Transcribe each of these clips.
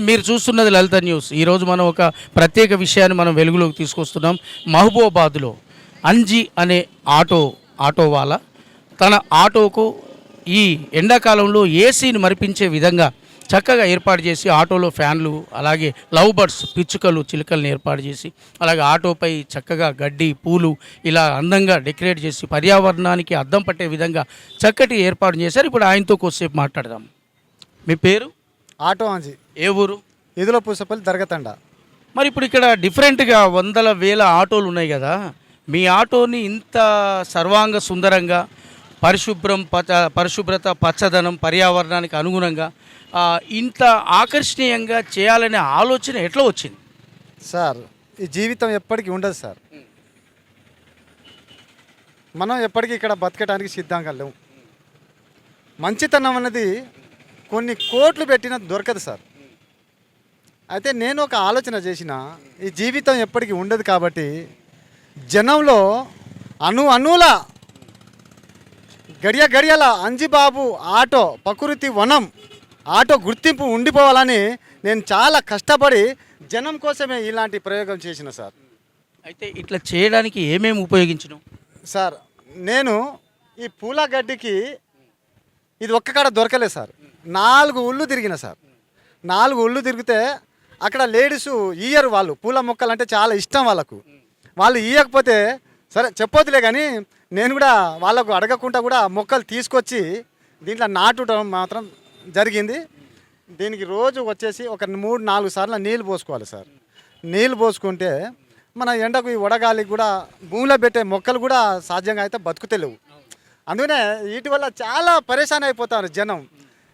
మీరు చూస్తున్నది లలిత న్యూస్. ఈరోజు మనం ఒక ప్రత్యేక విషయాన్ని మనం వెలుగులోకి తీసుకొస్తున్నాం. మహబూబాబాద్లో అంజీ అనే ఆటోవాలా తన ఆటోకు ఈ ఎండాకాలంలో ఏసీని మరిపించే విధంగా చక్కగా ఏర్పాటు చేసి ఆటోలో ఫ్యాన్లు, అలాగే లవ్ బర్డ్స్ పిచ్చుకలు చిలుకలను ఏర్పాటు చేసి, అలాగే ఆటోపై చక్కగా గడ్డి పూలు ఇలా అందంగా డెకరేట్ చేసి పర్యావరణానికి అద్దం పట్టే విధంగా చక్కటి ఏర్పాటు చేశారు. ఇప్పుడు ఆయనతో కొద్దిసేపు మాట్లాడదాం. మీ పేరు? ఆటో అంజీ. ఏ ఊరు? ఇదిలో పూసపల్లి దర్గతండ. మరి ఇప్పుడు ఇక్కడ డిఫరెంట్గా వందల వేల ఆటోలు ఉన్నాయి కదా, మీ ఆటోని ఇంత సర్వాంగ సుందరంగా పరిశుభ్రత, పచ్చదనం, పర్యావరణానికి అనుగుణంగా ఇంత ఆకర్షణీయంగా చేయాలనే ఆలోచన ఎట్లా వచ్చింది సార్? ఈ జీవితం ఎప్పటికీ ఉండదు సార్. మనం ఎప్పటికీ ఇక్కడ బతకడానికి సిద్ధంగా లేవు. మంచితనం అన్నది కొన్ని కోట్లు పెట్టినా దొరకదు సార్. అయితే నేను ఒక ఆలోచన చేసిన, ఈ జీవితం ఎప్పటికీ ఉండదు కాబట్టి జనంలో అణువుల గడియల అంజిబాబు ఆటో ప్రకృతి వనం ఆటో గుర్తింపు ఉండిపోవాలని నేను చాలా కష్టపడి జనం కోసమే ఇలాంటి ప్రయోగం చేసిన సార్. అయితే ఇట్లా చేయడానికి ఏమేమి ఉపయోగించడం సార్? నేను ఈ పూల గడ్డికి ఇది ఒక్క కాడ దొరకలేదు సార్. 4 ఊళ్ళు తిరిగిన సార్. 4 ఊళ్ళు తిరిగితే అక్కడ లేడీసు ఇయ్యరు. వాళ్ళు పూల మొక్కలు అంటే చాలా ఇష్టం వాళ్ళకు. వాళ్ళు ఇయ్యకపోతే సరే చెప్పొద్దులే, కానీ నేను కూడా వాళ్ళకు అడగకుండా కూడా మొక్కలు తీసుకొచ్చి దీంట్లో నాటడం మాత్రం జరిగింది. దీనికి రోజు వచ్చేసి ఒక 3-4 సార్లు నీళ్ళు పోసుకోవాలి సార్. నీళ్ళు పోసుకుంటే మన ఎండకు ఈ వడగాలికి కూడా భూమిలో పెట్టే మొక్కలు కూడా సాధ్యంగా అయితే బతుకుతలేవు. అందుకనే వీటి వల్ల చాలా పరేషాన్ అయిపోతారు జనం.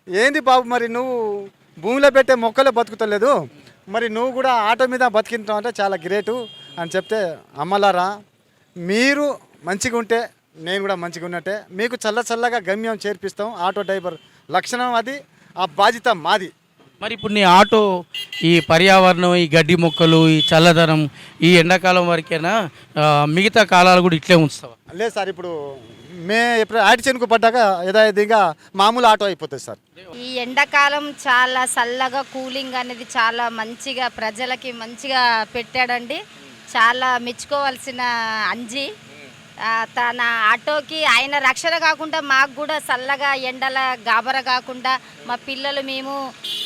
ఏంది బాబు, మరి నువ్వు భూమిలో పెట్టే మొక్కలే బతుకుతలేదు, మరి నువ్వు కూడా ఆటో మీద బతికింటావు అంటే చాలా గ్రేటు అని చెప్తే, అమ్మలారా మీరు మంచిగా ఉంటే నేను కూడా మంచిగా ఉన్నట్టే. మీకు చల్లగా గమ్యం చేర్పిస్తాం. ఆటో డ్రైవర్ లక్షణం అది, ఆ బాధ్యత మాది. మరి ఇప్పుడు నీ ఆటో ఈ పర్యావరణం, ఈ గడ్డి మొక్కలు, ఈ చల్లదనం ఈ ఎండాకాలం వరకేనా, మిగతా కాలాలు కూడా ఇట్లే ఉంచుతావా? లేదు సార్, ఇప్పుడు ఎప్పుడు ఆటి చెనుకు పడ్డాక యథావిధిగా మామూలు ఆటో అయిపోతుంది సార్. ఈ ఎండాకాలం చాలా చల్లగా కూలింగ్ అనేది చాలా మంచిగా ప్రజలకి మంచిగా పెట్టాడండి. చాలా మెచ్చుకోవాల్సిన అంజీ. తన ఆటోకి ఆయన రక్షణ కాకుండా మాకు కూడా చల్లగా ఎండల గాబర కాకుండా మా పిల్లలు మేము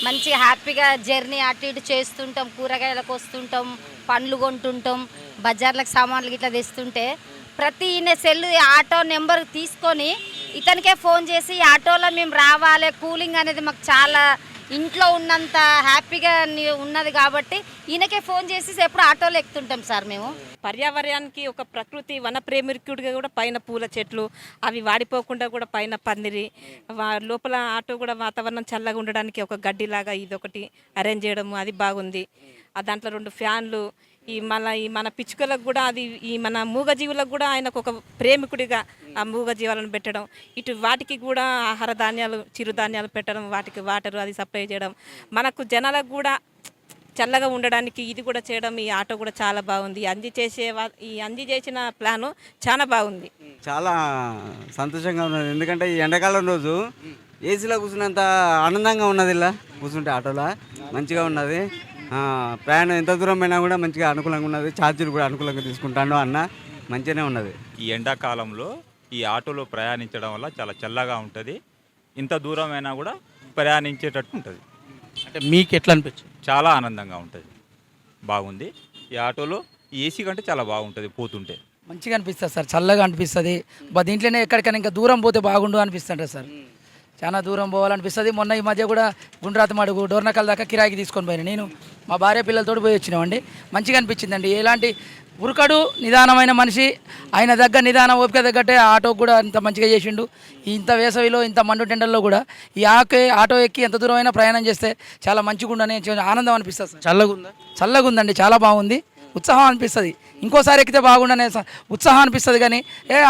మంచిగా హ్యాపీగా జర్నీ అటు ఇటు చేస్తుంటాం, కూరగాయలకు వస్తుంటాం, పండ్లు కొంటుంటాం, బజార్లకు సామాన్లు ఇట్లా తెస్తుంటే ప్రతి ఈయన సెల్ ఆటో నెంబర్ తీసుకొని ఇతనికే ఫోన్ చేసి ఆటోలో మేము రావాలి. కూలింగ్ అనేది మాకు చాలా ఇంట్లో ఉన్నంత హ్యాపీగా ఉన్నది కాబట్టి ఈయనకే ఫోన్ చేసి ఎప్పుడు ఆటోలో ఎక్కుతుంటాం సార్. మేము పర్యావరణానికి ఒక ప్రకృతి వన ప్రేమికుడిగా కూడా పైన పూల చెట్లు అవి వాడిపోకుండా కూడా పైన పందిరి లోపల ఆటో కూడా వాతావరణం చల్లగా ఉండడానికి ఒక గడ్డిలాగా ఇదొకటి అరేంజ్ చేయడము అది బాగుంది. దాంట్లో 2 ఫ్యాన్లు, ఈ మన పిచ్చుకలకు కూడా అది ఈ మన మూగజీవులకు కూడా ఆయనకు ఒక ప్రేమికుడిగా ఆ మూగజీవాలను పెట్టడం, ఇటు వాటికి కూడా ఆహార ధాన్యాలు చిరుధాన్యాలు పెట్టడం, వాటికి వాటర్ అది సప్లై చేయడం, మనకు జనాలకు కూడా చల్లగా ఉండడానికి ఇది కూడా చేయడం. ఈ ఆటో కూడా చాలా బాగుంది. ఈ అంజీ చేసిన ప్లాను చాలా బాగుంది. చాలా సంతోషంగా ఉన్నది. ఎందుకంటే ఈ ఎండాకాలం రోజు ఏసీలో కూర్చున్నంత ఆనందంగా ఉన్నది. ఇలా కూర్చుంటే ఆటోలో మంచిగా ఉన్నది. ప్రయాణం ఎంత దూరం అయినా కూడా మంచిగా అనుకూలంగా ఉన్నది. ఛార్జీలు కూడా అనుకూలంగా తీసుకుంటాను అన్న, మంచిగానే ఉన్నది. ఈ ఎండాకాలంలో ఈ ఆటోలో ప్రయాణించడం వల్ల చాలా చల్లగా ఉంటుంది. ఇంత దూరం అయినా కూడా ప్రయాణించేటట్టు ఉంటుంది. అంటే మీకు ఎట్లా అనిపించింది? చాలా ఆనందంగా ఉంటుంది, బాగుంది. ఈ ఆటోలో ఏసీ కంటే చాలా బాగుంటుంది. పోతుంటే మంచిగా అనిపిస్తుంది సార్, చల్లగా అనిపిస్తుంది. దీంట్లోనే ఎక్కడికైనా ఇంకా దూరం పోతే బాగుండు అనిపిస్తుంటుంది సార్. చాలా దూరం పోవాలనిపిస్తుంది. మొన్న ఈ మధ్య కూడా గుండ్రాత మడుగు డోర్నకల్ దాకా కిరాయికి తీసుకొని పోయినా నేను మా భార్య పిల్లలతో పోయి వచ్చినామండి. మంచిగా అనిపించిందండి. ఎలాంటి ఉరుకడు నిదానమైన మనిషి, ఆయన దగ్గర నిదానం ఓపిక తగ్గట్టే ఆటో కూడా ఇంత మంచిగా చేసిండు. ఇంత వేసవిలో ఇంత మండు టెండర్లో కూడా ఈ ఆటో ఎక్కి ఎంత దూరమైనా ప్రయాణం చేస్తే చాలా మంచిగా ఉండని ఆనందం అనిపిస్తుంది సార్. చల్లగా ఉందండి, చాలా బాగుంది. ఉత్సాహం అనిపిస్తుంది. ఇంకోసారి ఎక్కితే బాగుండనే ఉత్సాహం అనిపిస్తుంది. కానీ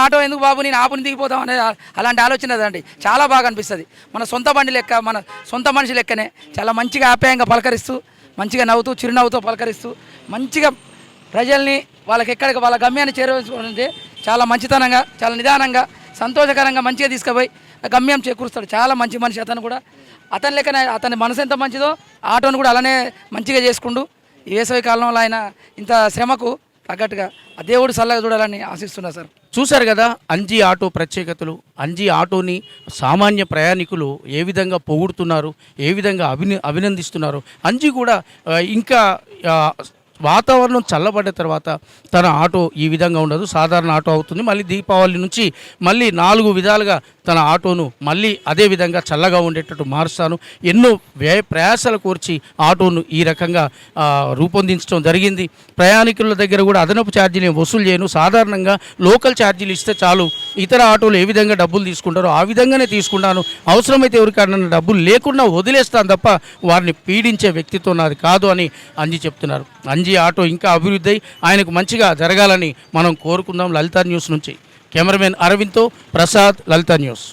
ఆటో ఎందుకు బాబు నేను ఆపుని దిగిపోతాం అనే అలాంటి ఆలోచన అదండి. చాలా బాగా అనిపిస్తుంది. మన సొంత బండి లెక్క, మన సొంత మనిషి లెక్కనే చాలా మంచిగా ఆప్యాయంగా పలకరిస్తూ, మంచిగా నవ్వుతూ చిరునవ్వుతో పలకరిస్తూ మంచిగా ప్రజల్ని వాళ్ళకి ఎక్కడికి వాళ్ళ గమ్యాన్ని చేరువే చాలా మంచితనంగా, చాలా నిదానంగా, సంతోషకరంగా మంచిగా తీసుకుపోయి గమ్యం చేకూరుస్తాడు. చాలా మంచి మనిషి అతను కూడా. అతని లెక్కన అతని మనసు ఎంత మంచిదో ఆటోను కూడా అలానే మంచిగా చేసుకుంటూ ఈ వేసవి కాలంలో ఆయన ఇంత శ్రమకు తగ్గట్టుగా ఆ దేవుడు చల్లగా చూడాలని ఆశిస్తున్నా సార్. చూశారు కదా అంజీ ఆటో ప్రత్యేకతలు. అంజీ ఆటోని సామాన్య ప్రయాణికులు ఏ విధంగా పొగుడుతున్నారు, ఏ విధంగా అభినందిస్తున్నారు. అంజీ కూడా ఇంకా వాతావరణం చల్లబడ్డ తర్వాత తన ఆటో ఈ విధంగా ఉండదు, సాధారణ ఆటో అవుతుంది. మళ్ళీ దీపావళి నుంచి మళ్ళీ 4 విధాలుగా తన ఆటోను మళ్ళీ అదే విధంగా చల్లగా ఉండేటట్టు మారుస్తాను. ఎన్నో ప్రయాసాలు కోర్చి ఆటోను ఈ రకంగా రూపొందించడం జరిగింది. ప్రయాణికుల దగ్గర కూడా అదనపు ఛార్జీలు వసూలు చేయను. సాధారణంగా లోకల్ ఛార్జీలు ఇస్తే చాలు, ఇతర ఆటోలు ఏ విధంగా డబ్బులు తీసుకుంటారో ఆ విధంగానే తీసుకుంటాను. అవసరమైతే ఎవరికన్నా డబ్బులు లేకుండా వదిలేస్తాను తప్ప వారిని పీడించే వ్యక్తిత్వం నాది కాదు అని అంజీ చెప్తున్నారు. అంజీ ఆటో ఇంకా అభివృద్ధి అయి ఆయనకు మంచిగా జరగాలని మనం కోరుకుందాం. లలిత న్యూస్ నుంచి కెమెరామెన్ అరవింద్తో ప్రసాద్, లలిత న్యూస్.